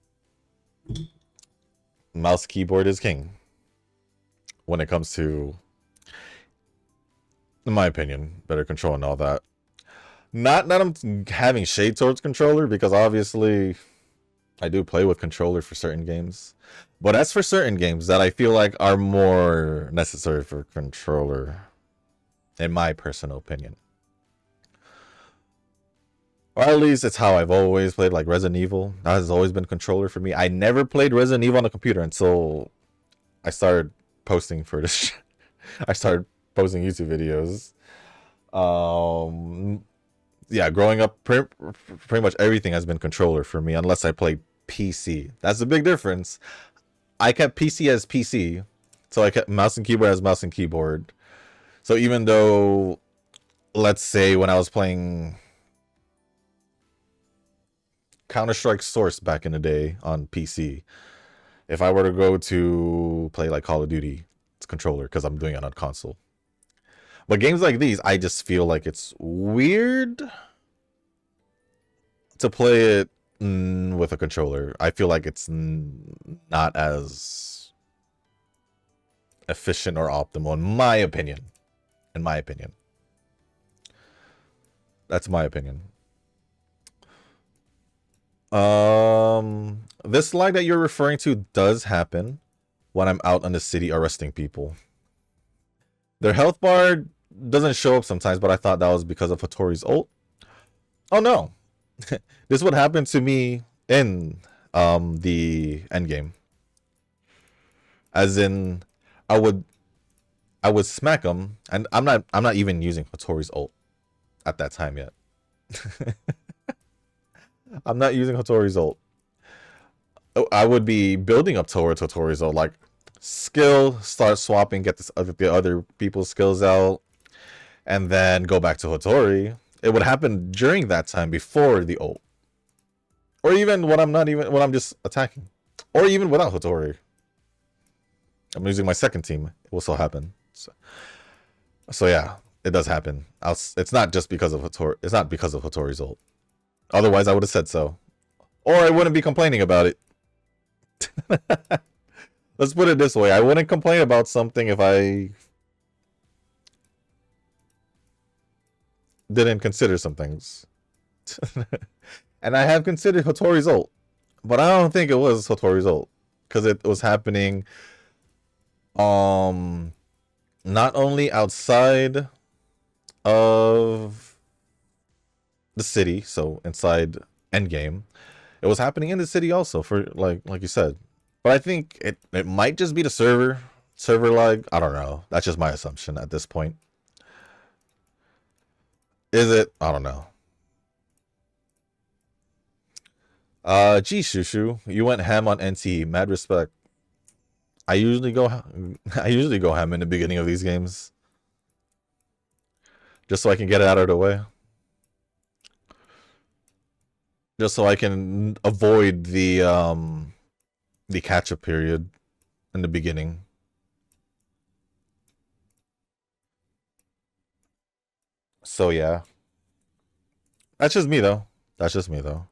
A: mouse keyboard is king when it comes to, in my opinion, better control and all that. Not that I'm having shade towards controller, because obviously I do play with controller for certain games. But as for certain games that I feel like are more necessary for controller, in my personal opinion. Or at least it's how I've always played, like Resident Evil. That has always been controller for me. I never played Resident Evil on the computer until I started posting for this. I started posting YouTube videos. Yeah, growing up, pretty much everything has been controller for me, unless I played PC. That's a big difference. I kept PC as PC, so I kept mouse and keyboard as mouse and keyboard. So even though, let's say when I was playing Counter-Strike Source back in the day on PC, if I were to go to play like Call of Duty, it's controller because I'm doing it on console. But games like these, I just feel like it's weird to play it with a controller. I feel like it's not as efficient or optimal, in my opinion. In my opinion. That's my opinion. This lag that you're referring to does happen when I'm out in the city arresting people. Their health bar doesn't show up sometimes, but I thought that was because of Hattori's ult. Oh no. This would happen to me in the endgame. As in, I would smack him, and I'm not even using Hattori's ult at that time yet. I'm not using Hattori's ult. I would be building up towards Hattori's ult, like skill, start swapping, get the other people's skills out, and then go back to Hattori. It would happen during that time before the ult. Or even when I'm just attacking. Or even without Hattori. I'm using my second team. It will still happen. So yeah, it does happen. It's not just because of Hattori. It's not because of Hattori's ult. Otherwise, I would have said so. Or I wouldn't be complaining about it. Let's put it this way. I wouldn't complain about something if I didn't consider some things. And I have considered Hattori's ult. But I don't think it was Hattori's ult. Because it was happening not only outside of the city, so inside endgame, it was happening in the city also, for like you said. But I think it might just be the server lag. I don't know. That's just my assumption at this point. Is it? I don't know. Gee, Shushu, you went ham on NT. Mad respect. I usually go, I usually go ham in the beginning of these games, just so I can get it out of the way, just so I can avoid the catch-up period in the beginning. So yeah, that's just me though. That's just me though.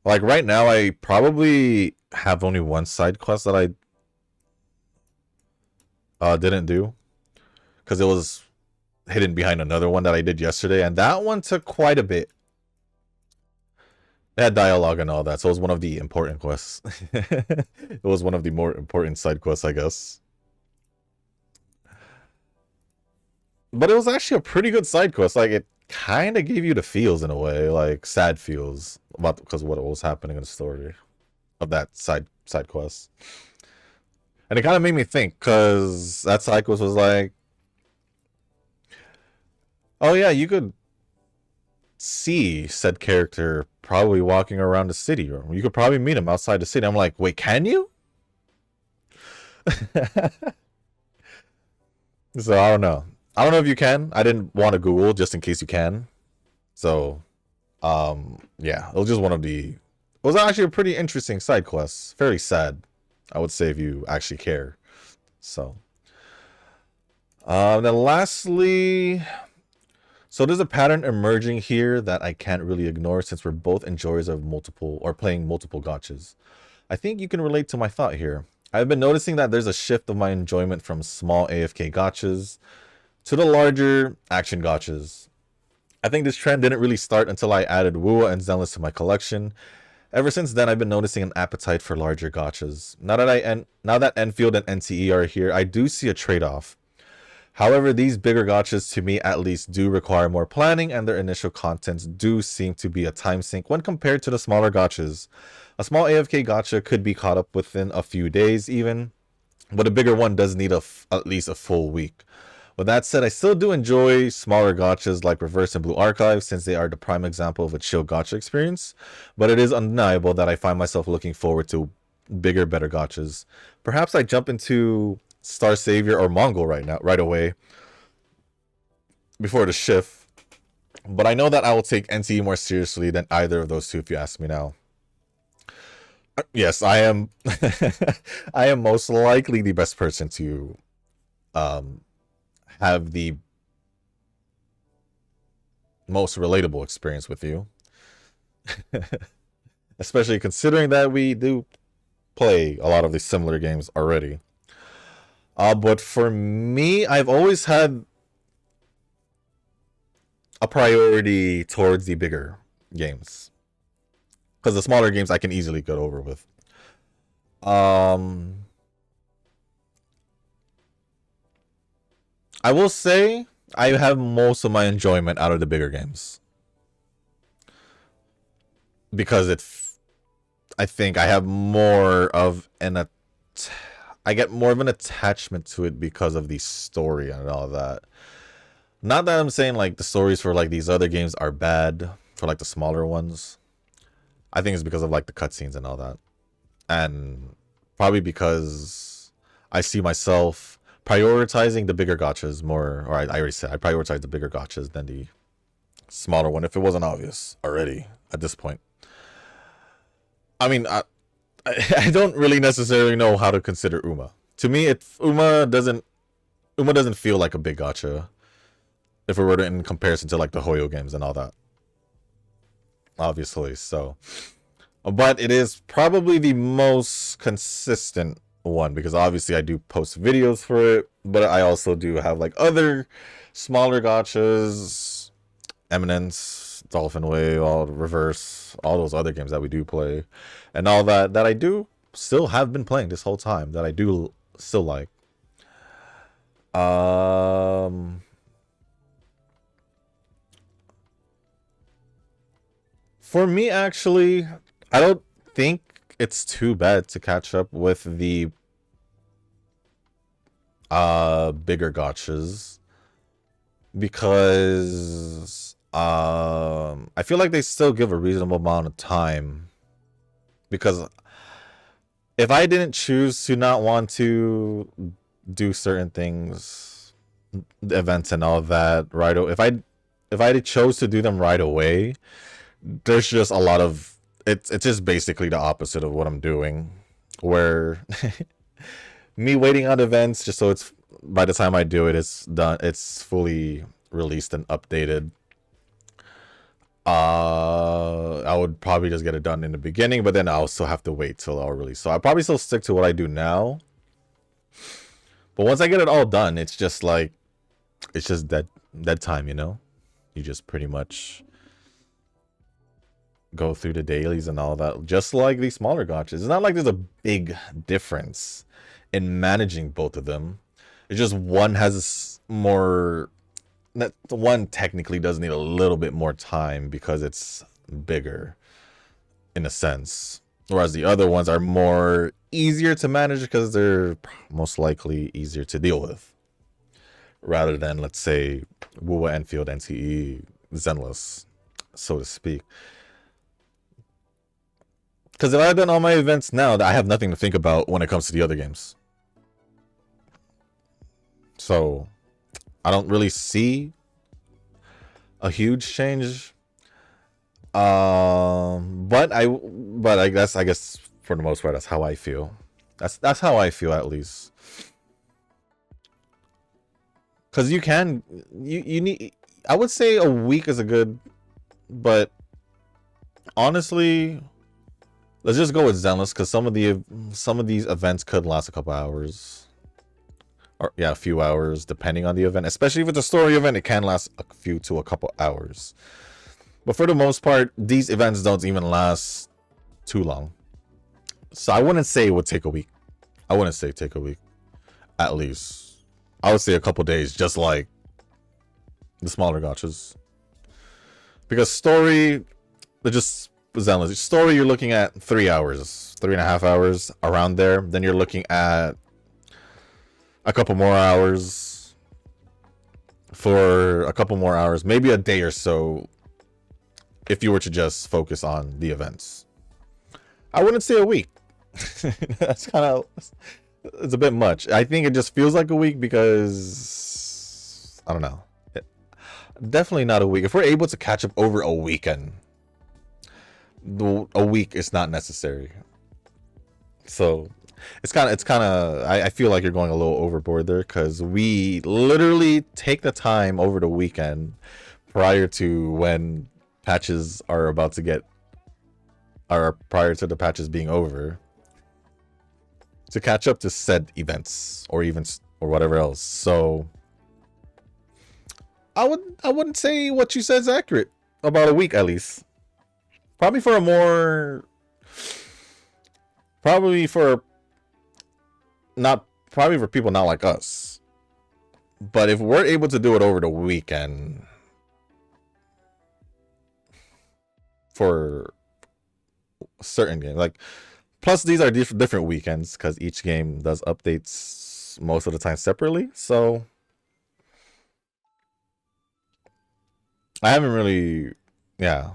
A: Like right now, I probably have only one side quest that I didn't do because it was hidden behind another one that I did yesterday, and that one took quite a bit. It had dialogue and all that, so it was one of the important quests. It was one of the more important side quests, I guess. But it was actually a pretty good side quest. Like it kind of gave you the feels in a way, like sad feels about because of what was happening in the story of that side quest. And it kind of made me think because that side quest was like, oh yeah, you could see said character probably walking around the city, or you could probably meet him outside the city. I'm like, wait, can you? So I don't know. I don't know if you can. I didn't want to Google just in case you can. So, yeah, it was just one of the. It was actually a pretty interesting side quest. Very sad, I would say, if you actually care. So, then lastly, so there's a pattern emerging here that I can't really ignore since we're both enjoyers of multiple or playing multiple gotchas. I think you can relate to my thought here. I've been noticing that there's a shift of my enjoyment from small AFK gotchas to the larger action gotchas. I think this trend didn't really start until I added Wua and Zenless to my collection. Ever since then, I've been noticing an appetite for larger gotchas. Now that Enfield and NTE are here, I do see a trade-off. However, these bigger gotchas, to me at least, do require more planning, and their initial contents do seem to be a time sink when compared to the smaller gotchas. A small AFK gotcha could be caught up within a few days even, but a bigger one does need at least a full week. With that said, I still do enjoy smaller gotchas like Reverse and Blue Archive since they are the prime example of a chill gotcha experience, but it is undeniable that I find myself looking forward to bigger, better gotchas. Perhaps I jump into Star Savior or Mongol right away before the shift, but I know that I will take NTE more seriously than either of those two if you ask me now. Yes, I am. I am most likely the best person to have the most relatable experience with you, especially considering that we do play a lot of these similar games already. But for me, I've always had a priority towards the bigger games because the smaller games I can easily get over with. I will say I have most of my enjoyment out of the bigger games because I think I have more of I get more of an attachment to it because of the story and all that. Not that I'm saying like the stories for like these other games are bad for like the smaller ones. I think it's because of like the cutscenes and all that, and probably because I see myself prioritizing the bigger gotchas more, or I already said I prioritize the bigger gotchas than the smaller one if it wasn't obvious already at this point. I mean, I don't really necessarily know how to consider Uma. To me, Uma doesn't feel like a big gotcha if we were to in comparison to like the Hoyo games and all that. Obviously, so. But it is probably the most consistent one because obviously I do post videos for it, but I also do have like other smaller gotchas, Eminence, Dolphin Wave, all Reverse, all those other games that we do play, and all that I do still have been playing this whole time that I do still like. For me, actually, I don't think it's too bad to catch up with the bigger gotchas because I feel like they still give a reasonable amount of time, because if I didn't choose to not want to do certain things, the events and all that right away, if I chose to do them right away, there's just a lot of it's just basically the opposite of what I'm doing, where me waiting on events just so it's by the time I do it, it's done, it's fully released and updated. I would probably just get it done in the beginning, but then I'll still have to wait till I'll release. So I'll probably still stick to what I do now. But once I get it all done, it's just like, it's just dead time, you know? You just pretty much go through the dailies and all that, just like these smaller gotchas. It's not like there's a big difference in managing both of them. It's just one has more, that one technically does need a little bit more time because it's bigger in a sense, whereas the other ones are more easier to manage because they're most likely easier to deal with, rather than, let's say, Wuwa, Enfield, NTE, Zenless, so to speak. Because if I've done all my events now, I have nothing to think about when it comes to the other games. So I don't really see a huge change. But I guess for the most part, that's how I feel. That's how I feel, at least. Because you need, I would say a week is a good, but honestly, let's just go with Zenless, because some of these events could last a couple hours, or yeah, a few hours depending on the event. Especially if it's a story event, it can last a few to a couple hours. But for the most part, these events don't even last too long. So I wouldn't say it would take a week. I wouldn't say take a week, at least. I would say a couple days, just like the smaller gotchas. Because story, they're just Zenless. Story, you're looking at 3 hours, 3.5 hours, around there. Then you're looking at a couple more hours for a couple more hours, maybe a day or so, if you were to just focus on the events. I wouldn't say a week. That's kind of, it's a bit much. I think it just feels like a week because, I don't know. Definitely not a week. If we're able to catch up over a weekend, a week is not necessary. So it's kind of I feel like you're going a little overboard there, because we literally take the time over the weekend prior to when patches are about to get, or prior to the patches being over, to catch up to said events or events or whatever else. So I wouldn't say what you said is accurate. About a week at least. Probably for people not like us. But if we're able to do it over the weekend for certain games, like, plus these are different weekends because each game does updates most of the time separately. So I haven't really, yeah.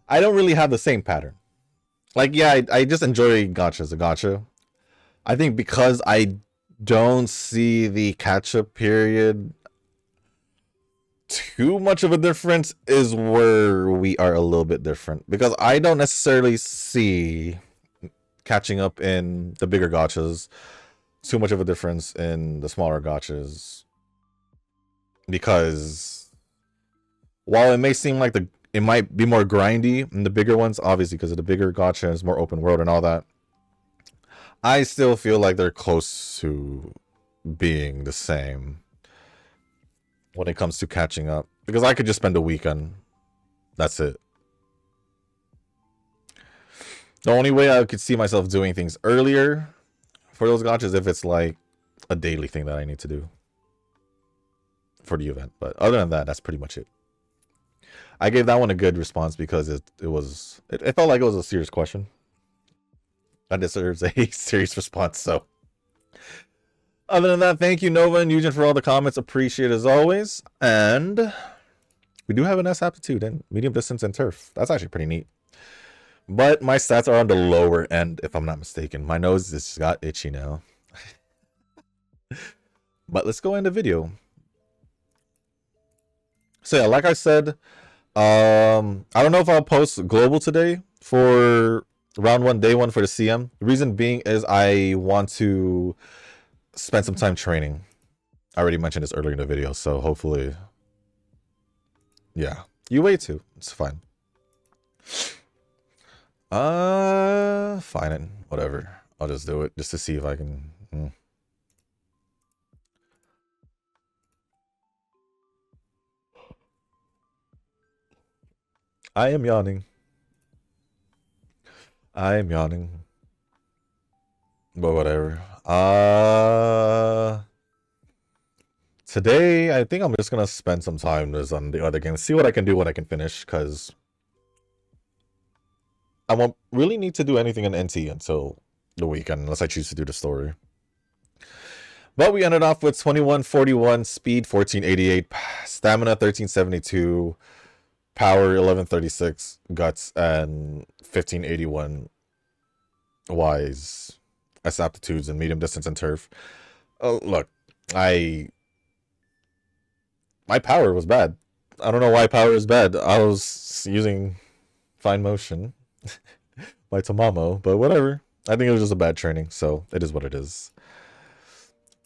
A: I don't really have the same pattern. Like, yeah, I just enjoy gotcha as a gotcha. I think because I don't see the catch-up period too much of a difference is where we are a little bit different. Because I don't necessarily see catching up in the bigger gotchas too much of a difference in the smaller gotchas. Because while it may seem like it might be more grindy in the bigger ones, obviously because of the bigger gotcha is more open world and all that, I still feel like they're close to being the same when it comes to catching up. Because I could just spend a weekend. That's it. The only way I could see myself doing things earlier for those gotchas if it's like a daily thing that I need to do for the event. But other than that, that's pretty much it. I gave that one a good response because it felt like it was a serious question. That deserves a serious response. So Other than that, thank you, Nova and Eugen, for all the comments. Appreciate it as always. And we do have an S aptitude in medium distance and turf. That's actually pretty neat. But my stats are on the lower end, if I'm not mistaken. My nose just got itchy now. But let's go into video. So yeah, like I said, I don't know if I'll post global today for round 1, day 1 for the CM. The reason being is I want to spend some time training. I already mentioned this earlier in the video, so hopefully, yeah. You wait too. It's fine. Fine. Whatever. I'll just do it just to see if I can. I am yawning. I am yawning. But whatever. Today, I think I'm just gonna spend some time just on the other games, see what I can do when I can finish, because I won't really need to do anything in NT until the weekend, unless I choose to do the story. But we ended off with 2141, speed 1488, stamina 1372, power 1136, guts, and 1581 wise, S aptitudes, and medium distance and turf. Look, my power was bad. I don't know why power is bad. I was using fine motion, my Tamamo, but whatever. I think it was just a bad training, so it is what it is.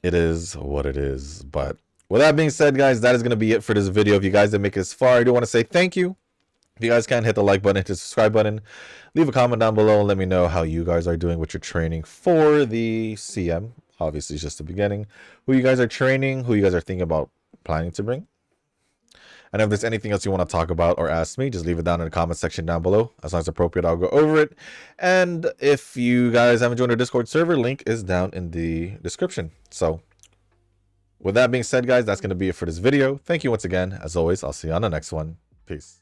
A: It is what it is. But with that being said, guys, that is going to be it for this video. If you guys didn't make it this far, I do want to say thank you. If you guys can, hit the like button, hit the subscribe button, leave a comment down below, and let me know how you guys are doing with your training for the CM. Obviously, it's just the beginning. Who you guys are training, who you guys are thinking about planning to bring. And if there's anything else you want to talk about or ask me, just leave it down in the comment section down below. As long as appropriate, I'll go over it. And if you guys haven't joined our Discord server, link is down in the description. So with that being said, guys, that's going to be it for this video. Thank you once again. As always, I'll see you on the next one. Peace.